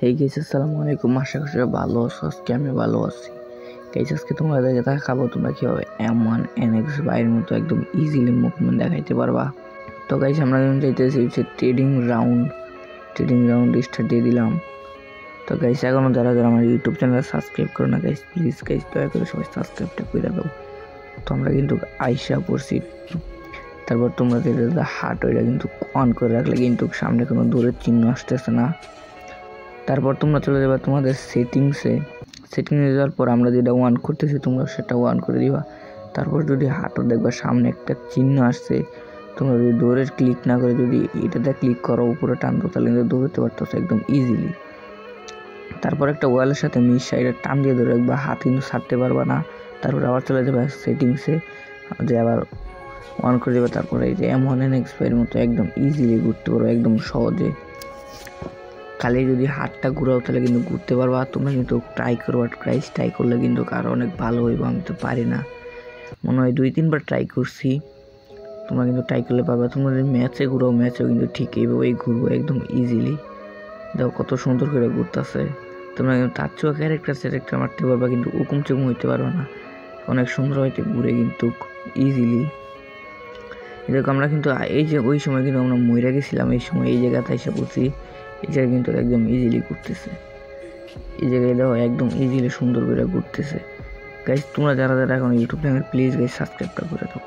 Hey guys, আসসালামু আলাইকুম। আশা করি সবাই ভালো আছো। আজকে আমি ভালো আছি গাইস। আজকে তোমাদেরকে দেখাবো তোমরা কিভাবে M1 NX বাইরের মতো একদম ইজিলি মুভমেন্ট দেখাইতে পারবা। তো গাইস, আমরা যখন চাইতেছি হচ্ছে ট্রেডিং রাউন্ড স্টার্ট দিয়ে দিলাম। তো গাইস, এখনো যারা আমার ইউটিউব চ্যানেল সাবস্ক্রাইব করো না গাইস, প্লিজ গাইস দয়া করে সবাই সাবস্ক্রাইবটা করে দাও। তো আমরা কিন্তু আইসা পড়ছি। তারপর তোমরা যেটা হার্ট ওইটা কিন্তু অন করে রাখলে কিন্তু সামনে কোনো দূরের চিহ্ন আসতেছে না। তারপর তোমরা চলে যাবে তোমাদের সেটিংসে যাওয়ার পর আমরা যেটা ওয়ান করতেছি তোমরা সেটা ওয়ান করে দিবা। তারপর যদি হাঁটো দেখবা সামনে একটা চিহ্ন আসছে, তোমরা যদি দৌড়ের ক্লিক না করে যদি এটাতে ক্লিক করো উপরে টানতো তাহলে কিন্তু দৌড়তে পারতেছো একদম ইজিলি। তারপর একটা ওয়ালের সাথে মিশ সাইডে টান দিয়ে ধরে রাখবা, হাত কিন্তু ছাড়তে পারবা না। তারপর আবার চলে যাবে সেটিংসে, যে আবার অন করে দেবে। তারপরে এই যে M1 NX এর মতো একদম ইজিলি ঘুরতে পারো একদম সহজে। খালি যদি হাতটা ঘুরাও তাহলে কিন্তু ঘুরতে পারবা। তোমরা কিন্তু ট্রাই করবা, ট্রাই করলে কিন্তু আরও অনেক ভালো হইব। আমি তো পারি না, মনে হয় 2-3 বার ট্রাই করছি। তোমরা কিন্তু ট্রাই করলে পারবা। তোমরা যদি ম্যাচে ঘুরাও ম্যাচেও কিন্তু ঠিক এইভাবেই ঘুরবো একদম ইজিলি। দেখো কত সুন্দর করে ঘুরতেছে। তোমরা কিন্তু তার চেয়েও ক্যারেক্টার মারতে পারবা, কিন্তু উকুম চুকুম হইতে পারবা না। অনেক সুন্দর হইতে ঘুরে কিন্তু ইজিলি। দেখো আমরা কিন্তু এই যে ওই সময় কিন্তু আমরা মইরা গেছিলাম, এই সময় এই জায়গাতে এসে পড়ছি। এই জায়গায় কিন্তু একদম ইজিলি ঘুরতেছে। এই জায়গায় দেখো একদম ইজিলি সুন্দর করে ঘুরতেছে। গাইস, তোমরা যারা এখন ইউটিউব চ্যানেল প্লিজ গাইস সাবস্ক্রাইবটা করে দাও।